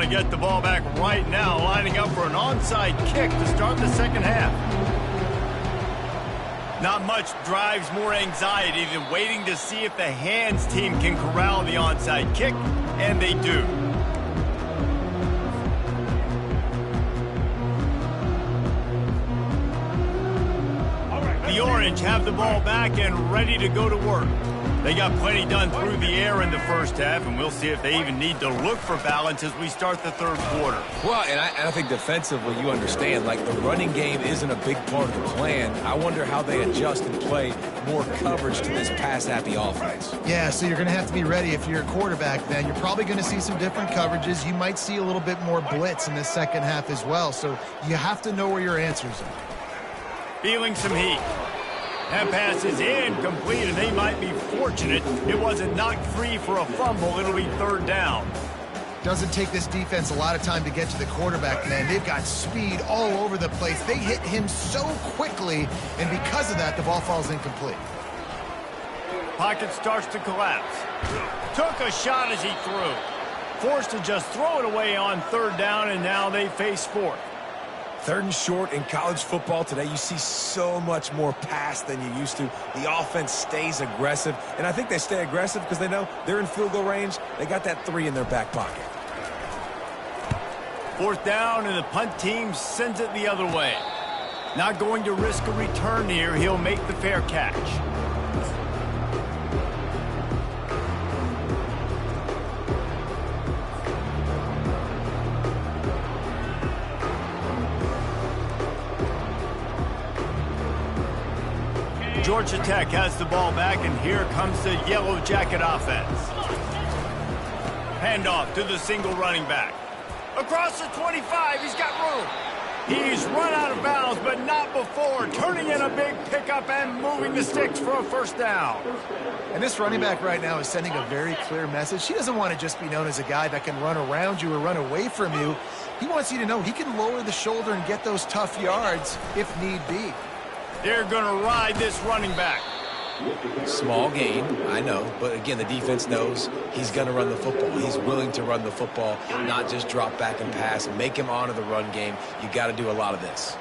to get the ball back right now, lining up for an onside kick to start the second half. Not much drives more anxiety than waiting to see if the hands team can corral the onside kick, and they do. The Orange have the ball back and ready to go to work. They got plenty done through the air in the first half, and we'll see if they even need to look for balance as we start the third quarter. Well, and I think defensively, you understand, like the running game isn't a big part of the plan. I wonder how they adjust and play more coverage to this pass-happy offense. Yeah, so you're going to have to be ready if you're a quarterback then. You're probably going to see some different coverages. You might see a little bit more blitz in the second half as well, so you have to know where your answers are. Feeling some heat. That pass is incomplete, and they might be fortunate it wasn't knocked free for a fumble. It'll be third down. Doesn't take this defense a lot of time to get to the quarterback, man. They've got speed all over the place. They hit him so quickly, and because of that, the ball falls incomplete. Pocket starts to collapse. Took a shot as he threw. Forced to just throw it away on third down, and now they face fourth. Third and short in college football today, you see so much more pass than you used to. The offense stays aggressive, and I think they stay aggressive because they know they're in field goal range. They got that 3 in their back pocket. Fourth down, and the punt team sends it the other way. Not going to risk a return here. He'll make the fair catch. Georgia Tech has the ball back, and here comes the Yellow Jacket offense. Handoff to the single running back. Across the 25, he's got room. He's run out of bounds, but not before turning in a big pickup and moving the sticks for a first down. And this running back right now is sending a very clear message. He doesn't want to just be known as a guy that can run around you or run away from you. He wants you to know he can lower the shoulder and get those tough yards if need be. They're going to ride this running back. Small gain, I know, but again, the defense knows he's going to run the football. He's willing to run the football, not just drop back and pass, make him honor the run game. You got to do a lot of this.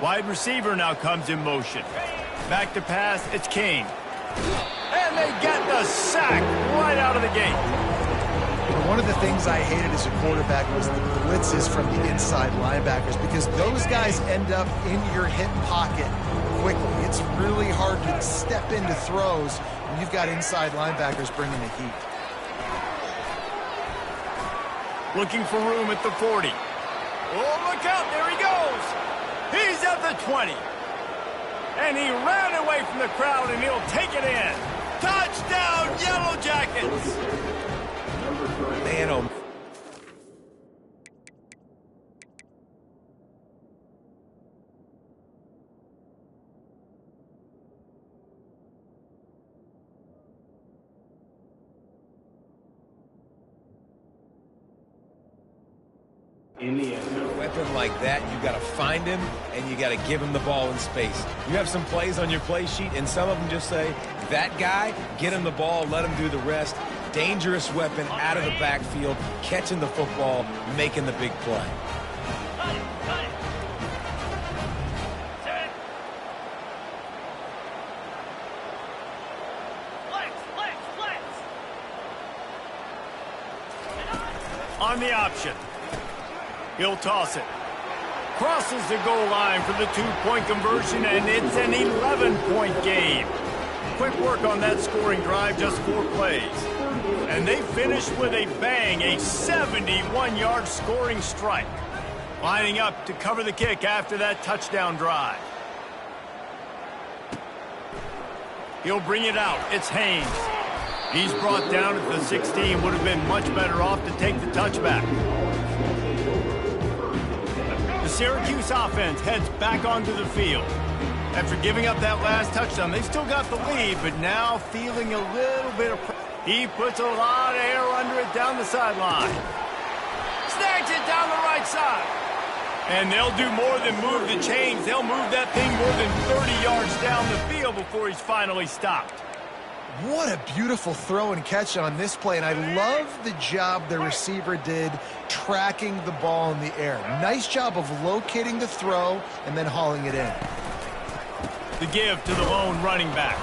Wide receiver now comes in motion. Back to pass, it's Kane. And they get the sack right out of the gate. One of the things I hated as a quarterback was the blitzes from the inside linebackers because those guys end up in your hip pocket quickly. It's really hard to step into throws when you've got inside linebackers bringing the heat. Looking for room at the 40. Oh, look out, there he goes. He's at the 20. And he ran away from the crowd, and he'll take it in. Touchdown, Yellow Jackets. Man, oh. A weapon like that, you got to find him, and you got to give him the ball in space. You have some plays on your play sheet, and some of them just say, that guy, get him the ball, let him do the rest. Dangerous weapon out of the backfield, catching the football, making the big play. On the option. He'll toss it. Crosses the goal line for the 2-point conversion, and it's an 11-point game. Quick work on that scoring drive, just 4 plays. And they finished with a bang, a 71-yard scoring strike. Lining up to cover the kick after that touchdown drive. He'll bring it out. It's Haynes. He's brought down at the 16. Would have been much better off to take the touchback. The Syracuse offense heads back onto the field. After giving up that last touchdown, they've still got the lead, but now feeling a little bit of pressure. He puts a lot of air under it down the sideline. Snags it down the right side. And they'll do more than move the chains. They'll move that thing more than 30 yards down the field before he's finally stopped. What a beautiful throw and catch on this play, and I love the job the receiver did tracking the ball in the air. Nice job of locating the throw and then hauling it in. The give to the lone running back.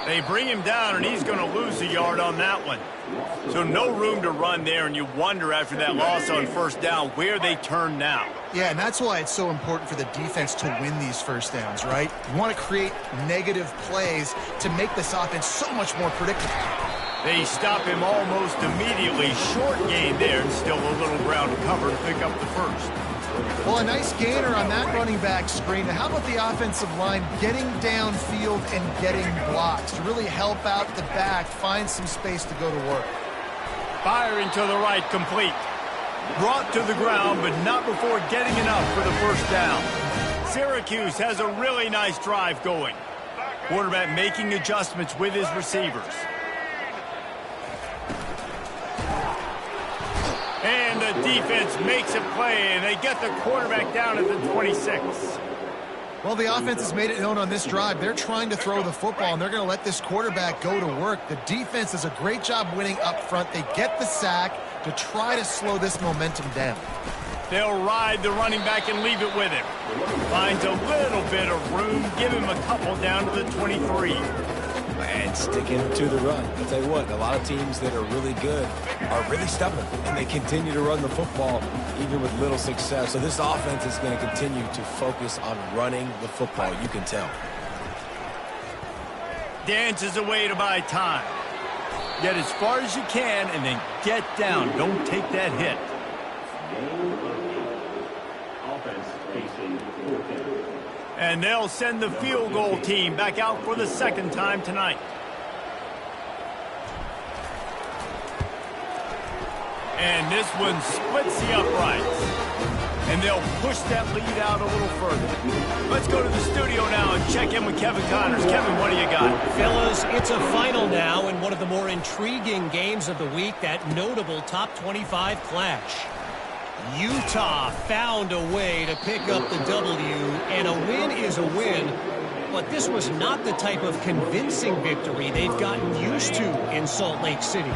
They bring him down, and he's going to lose a yard on that one. So no room to run there, and you wonder after that loss on first down where they turn now. Yeah, and that's why it's so important for the defense to win these first downs, right? You want to create negative plays to make this offense so much more predictable. They stop him almost immediately. Short gain there, and still a little ground to cover to pick up the first. Well, a nice gainer on that running back screen. How about the offensive line getting downfield and getting blocks to really help out the back, find some space to go to work? Firing to the right, complete. Brought to the ground, but not before getting enough for the first down. Syracuse has a really nice drive going. Quarterback making adjustments with his receivers. And the defense makes a play, and they get the quarterback down at the 26. Well, the offense has made it known on this drive. They're trying to throw the football, and they're going to let this quarterback go to work. The defense does a great job winning up front. They get the sack to try to slow this momentum down. They'll ride the running back and leave it with him. Finds a little bit of room. Give him a couple down to the 23. And sticking to the run. I'll tell you what, a lot of teams that are really good are really stubborn, and they continue to run the football even with little success. So this offense is going to continue to focus on running the football, you can tell. Dances away to buy time. Get as far as you can and then get down. Don't take that hit. And they'll send the field goal team back out for the second time tonight. And this one splits the uprights. And they'll push that lead out a little further. Let's go to the studio now and check in with Kevin Connors. Kevin, what do you got? Fellas, it's a final now in one of the more intriguing games of the week, that notable top 25 clash. Utah found a way to pick up the W, and a win is a win, but this was not the type of convincing victory they've gotten used to in Salt Lake City.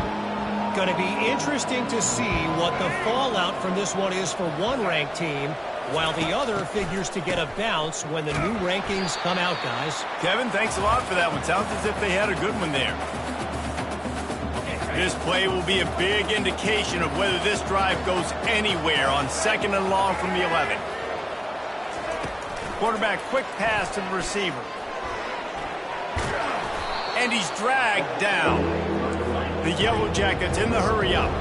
Going to be interesting to see what the fallout from this one is for one ranked team, while the other figures to get a bounce when the new rankings come out, guys. Kevin, thanks a lot for that one. Sounds as if they had a good one there. This play will be a big indication of whether this drive goes anywhere on 2nd and long from the 11. Quarterback quick pass to the receiver. And he's dragged down. The Yellow Jackets in the hurry up.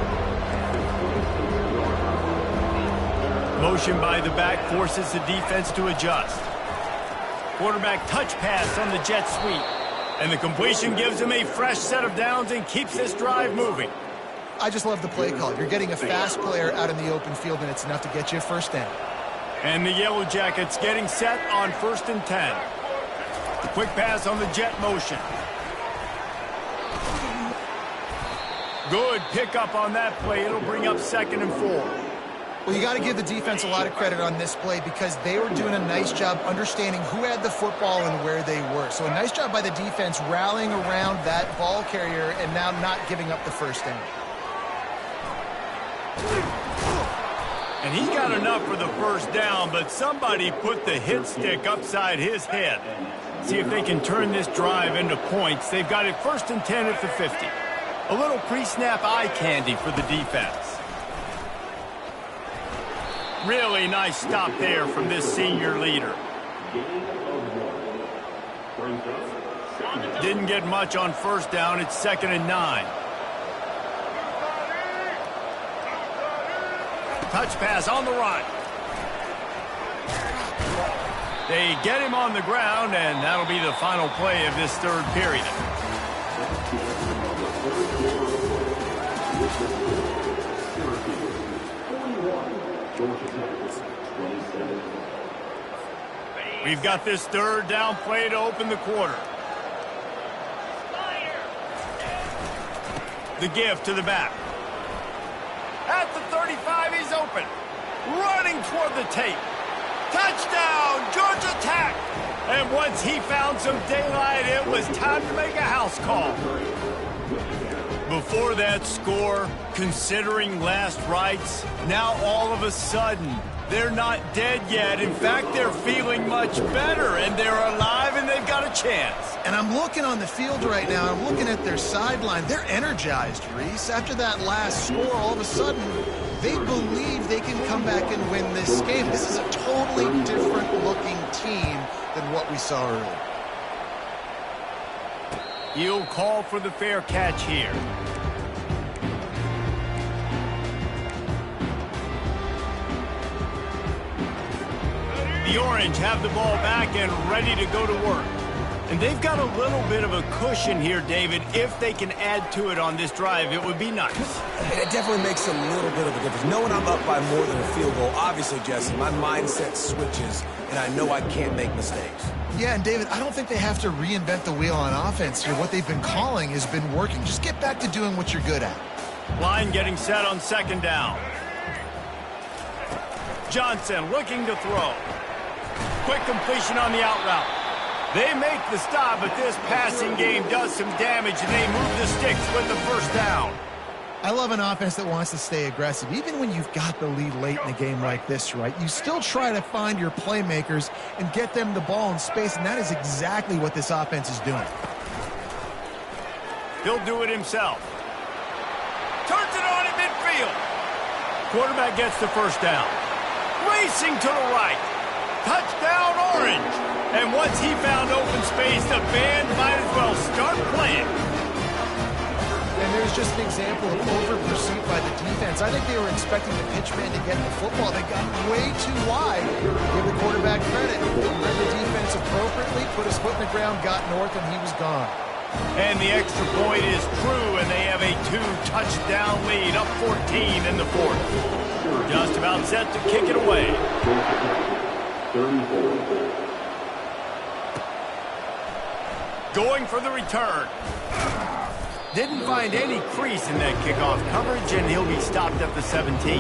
Motion by the back forces the defense to adjust. Quarterback touch pass on the jet sweep. And the completion gives him a fresh set of downs and keeps this drive moving. I just love the play call. You're getting a fast player out in the open field, and it's enough to get you a first down. And the Yellow Jackets getting set on 1st and 10. Quick pass on the jet motion. Good pickup on that play. It'll bring up 2nd and 4. Well, you got to give the defense a lot of credit on this play because they were doing a nice job understanding who had the football and where they were. So a nice job by the defense rallying around that ball carrier and now not giving up the first down. And he got enough for the first down, but somebody put the hit stick upside his head. See if they can turn this drive into points. They've got it 1st and 10 at the 50. A little pre-snap eye candy for the defense. Really nice stop there from this senior leader. Didn't get much on first down. It's 2nd and 9. Touch pass on the run. They get him on the ground, and that'll be the final play of this 3rd period. We've got this 3rd down play to open the quarter. The give to the back. At the 35, he's open. Running toward the tape. Touchdown, Georgia Tech. And once he found some daylight, it was time to make a house call. Before that score, considering last rites, now all of a sudden, they're not dead yet. In fact, they're feeling much better, and they're alive, and they've got a chance. And I'm looking on the field right now. I'm looking at their sideline. They're energized, Reese. After that last score, all of a sudden, they believe they can come back and win this game. This is a totally different-looking team than what we saw earlier. He'll call for the fair catch here. The Orange have the ball back and ready to go to work. And they've got a little bit of a cushion here, David. If they can add to it on this drive, it would be nice. It definitely makes a little bit of a difference. Knowing I'm up by more than a field goal, obviously, Jesse, my mindset switches, and I know I can't make mistakes. Yeah, and David, I don't think they have to reinvent the wheel on offense here. What they've been calling has been working. Just get back to doing what you're good at. Line getting set on second down. Johnson looking to throw. Quick completion on the out route. They make the stop, but this passing game does some damage, and they move the sticks with the first down. I love an offense that wants to stay aggressive. Even when you've got the lead late in a game like this, right, you still try to find your playmakers and get them the ball in space, and that is exactly what this offense is doing. He'll do it himself. Turns it on at midfield. Quarterback gets the first down. Racing to the right. Touchdown, Orange. And once he found open space, the band might as well start playing. And there's just an example of over-pursuit by the defense. I think they were expecting the pitchman to get the football. They got way too wide. Give the quarterback credit. Read the defense appropriately, put his foot in the ground, got north, and he was gone. And the extra point is true, and they have a 2-touchdown lead, up 14 in the fourth. Just about set to kick it away. Going for the return. Didn't find any crease in that kickoff coverage, and he'll be stopped at the 17.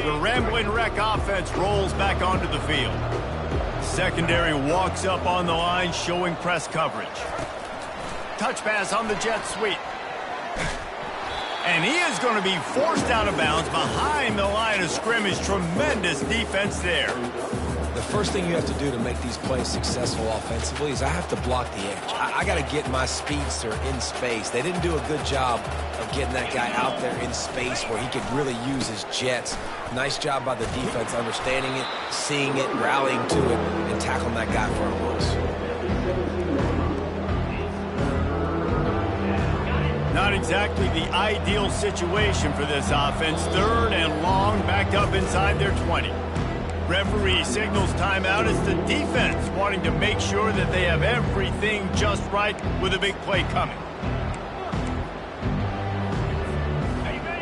The Ramblin' Wreck offense rolls back onto the field. Secondary walks up on the line, showing press coverage. Touch pass on the jet sweep. And he is going to be forced out of bounds behind the line of scrimmage. Tremendous defense there. The first thing you have to do to make these plays successful offensively is I have to block the edge. I got to get my speedster in space. They didn't do a good job of getting that guy out there in space where he could really use his jets. Nice job by the defense understanding it, seeing it, rallying to it, and tackling that guy for a loss. Not exactly the ideal situation for this offense. Third and long, backed up inside their 20. Referee signals timeout. It's the defense wanting to make sure that they have everything just right with a big play coming.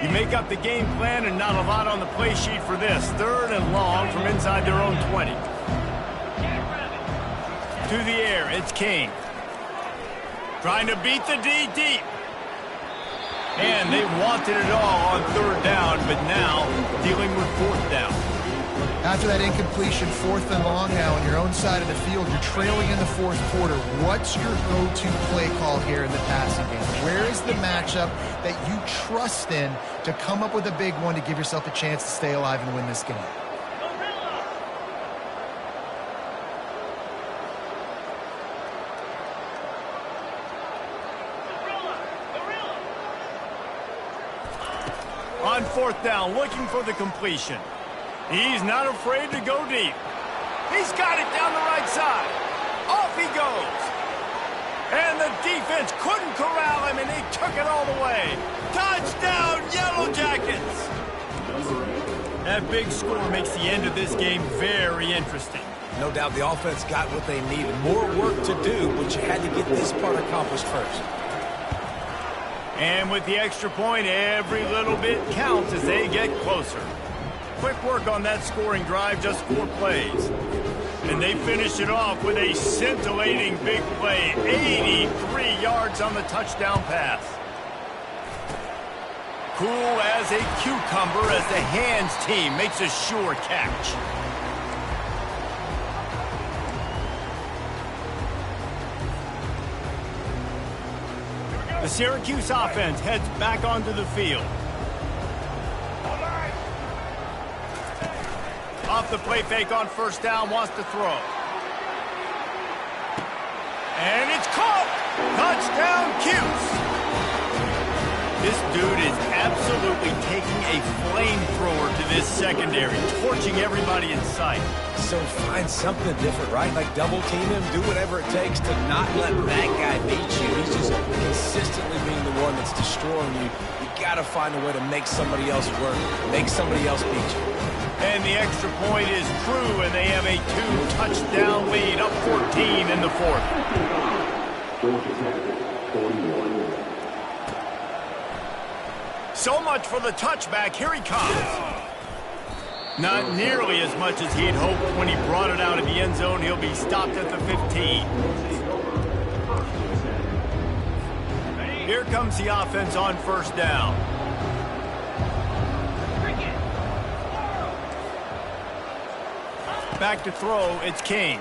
You make up the game plan and not a lot on the play sheet for this. Third and long from inside their own 20. To the air, it's King. Trying to beat the D deep. And they wanted it all on third down, but now dealing with fourth down. After that incompletion, fourth and long now on your own side of the field, you're trailing in the fourth quarter. What's your go-to play call here in the passing game? Where is the matchup that you trust in to come up with a big one to give yourself a chance to stay alive and win this game? On fourth down, looking for the completion. He's not afraid to go deep. He's got it down the right side. Off he goes. And the defense couldn't corral him, and he took it all the way. Touchdown, Yellow Jackets! That big score makes the end of this game very interesting. No doubt the offense got what they needed. More work to do, but you had to get this part accomplished first. And with the extra point, every little bit counts as they get closer. Quick work on that scoring drive, just 4 plays. And they finish it off with a scintillating big play, 83 yards on the touchdown pass. Cool as a cucumber as the hands team makes a sure catch. The Syracuse offense heads back onto the field. Off the play fake on first down, wants to throw. And it's caught! Touchdown, Cuse! This dude is absolutely taking a flamethrower to this secondary, torching everybody in sight. So find something different, right? Like double team him, do whatever it takes to not let that guy beat you. He's just consistently being the one that's destroying you. You got to find a way to make somebody else work, make somebody else beat you. And the extra point is true, and they have a 2-touchdown lead, up 14 in the fourth. So much for the touchback. Here he comes. Not nearly as much as he'd hoped when he brought it out of the end zone. He'll be stopped at the 15. Here comes the offense on first down. Back to throw, it's King.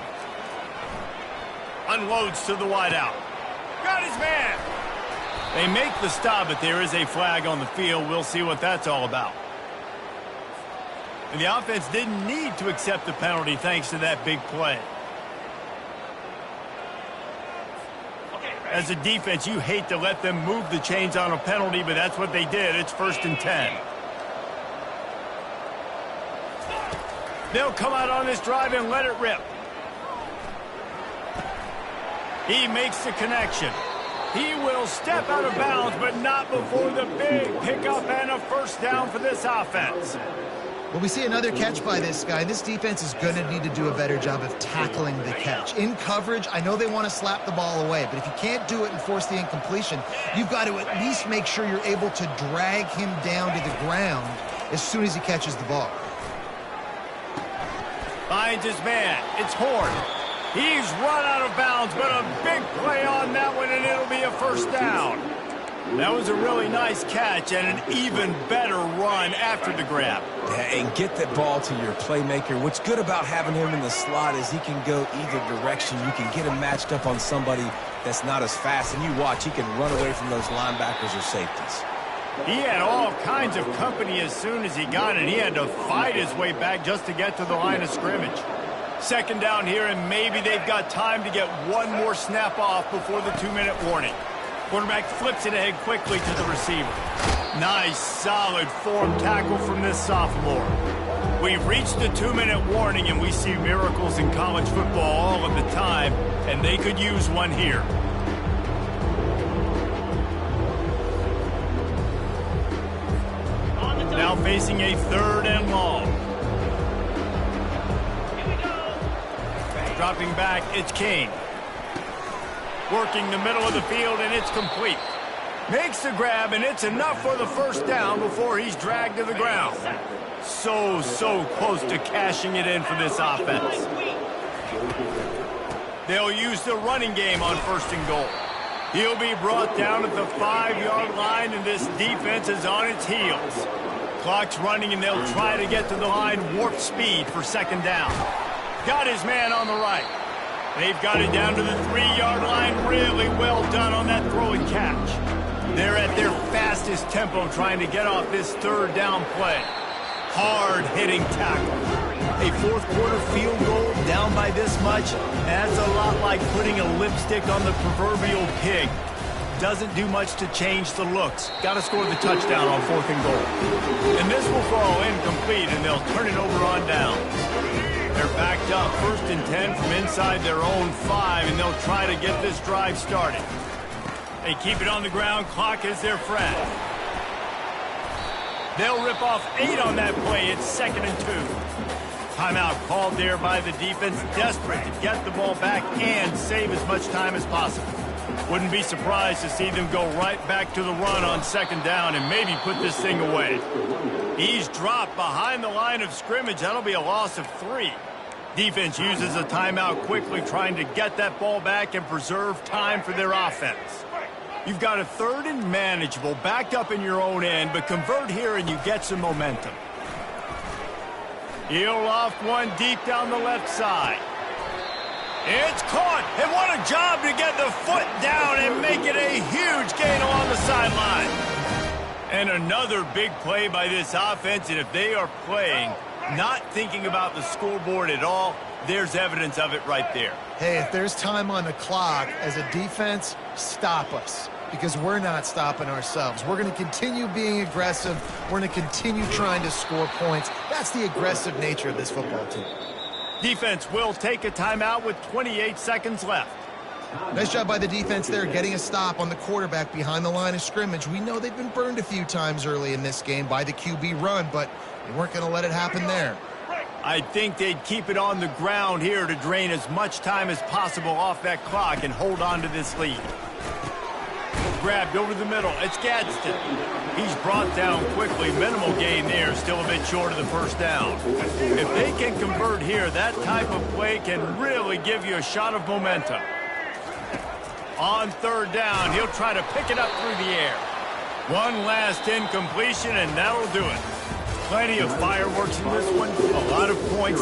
Unloads to the wideout. Got his man. They make the stop, but there is a flag on the field. We'll see what that's all about. And the offense didn't need to accept the penalty thanks to that big play. As a defense, you hate to let them move the chains on a penalty, but that's what they did. It's 1st and 10. They'll come out on this drive and let it rip. He makes the connection. He will step out of bounds, but not before the big pickup and a first down for this offense. Well, we see another catch by this guy. This defense is going to need to do a better job of tackling the catch. In coverage, I know they want to slap the ball away, but if you can't do it and force the incompletion, you've got to at least make sure you're able to drag him down to the ground as soon as he catches the ball. Finds his man. It's Horn. He's run out of bounds, but a big play on that one, and it'll be a first down. That was a really nice catch and an even better run after the grab. Yeah, and get that ball to your playmaker. What's good about having him in the slot is he can go either direction. You can get him matched up on somebody that's not as fast, and you watch, he can run away from those linebackers or safeties. He had all kinds of company as soon as he got it. He had to fight his way back just to get to the line of scrimmage. Second down here, and maybe they've got time to get one more snap off before the 2-minute warning. Quarterback flips it ahead quickly to the receiver. Nice, solid form tackle from this sophomore. We've reached the 2-minute warning, and we see miracles in college football all of the time, and they could use one here. Now facing a 3rd and long. Dropping back, it's King. Working the middle of the field, and it's complete. Makes the grab, and it's enough for the first down before he's dragged to the ground. So close to cashing it in for this offense. They'll use the running game on 1st and goal. He'll be brought down at the 5-yard line, and this defense is on its heels. Clock's running, and they'll try to get to the line warp speed for 2nd down. Got his man on the right. They've got it down to the 3-yard line. Really well done on that throw and catch. They're at their fastest tempo trying to get off this 3rd down play. Hard-hitting tackle. A 4th quarter field goal down by this much, that's a lot like putting a lipstick on the proverbial pig. Doesn't do much to change the looks. Got to score the touchdown on 4th and goal. And this will fall incomplete, and they'll turn it over on downs. They're backed up 1st and 10 from inside their own 5, and they'll try to get this drive started. They keep it on the ground. Clock is their friend. They'll rip off 8 on that play. It's 2nd and 2. Timeout called there by the defense, desperate to get the ball back and save as much time as possible. Wouldn't be surprised to see them go right back to the run on 2nd down and maybe put this thing away. He's dropped behind the line of scrimmage. That'll be a loss of 3. Defense uses a timeout quickly, trying to get that ball back and preserve time for their offense. You've got a 3rd and manageable, backed up in your own end, but convert here and you get some momentum. He'll loft one deep down the left side. It's caught, and what a job to get the foot down and make it a huge gain along the sideline. And another big play by this offense, and if they are playing, not thinking about the scoreboard at all, there's evidence of it right there. Hey, if there's time on the clock as a defense, stop us, because we're not stopping ourselves. We're going to continue being aggressive. We're going to continue trying to score points. That's the aggressive nature of this football team. Defense will take a timeout with 28 seconds left. Nice job by the defense there, getting a stop on the quarterback behind the line of scrimmage. We know they've been burned a few times early in this game by the QB run, but they weren't going to let it happen there. I think they'd keep it on the ground here to drain as much time as possible off that clock and hold on to this lead. Grabbed over the middle. It's Gadsden. He's brought down quickly. Minimal gain there. Still a bit short of the first down. If they can convert here, that type of play can really give you a shot of momentum. On 3rd down, he'll try to pick it up through the air. One last incompletion, and that'll do it. Plenty of fireworks in this one. A lot of points.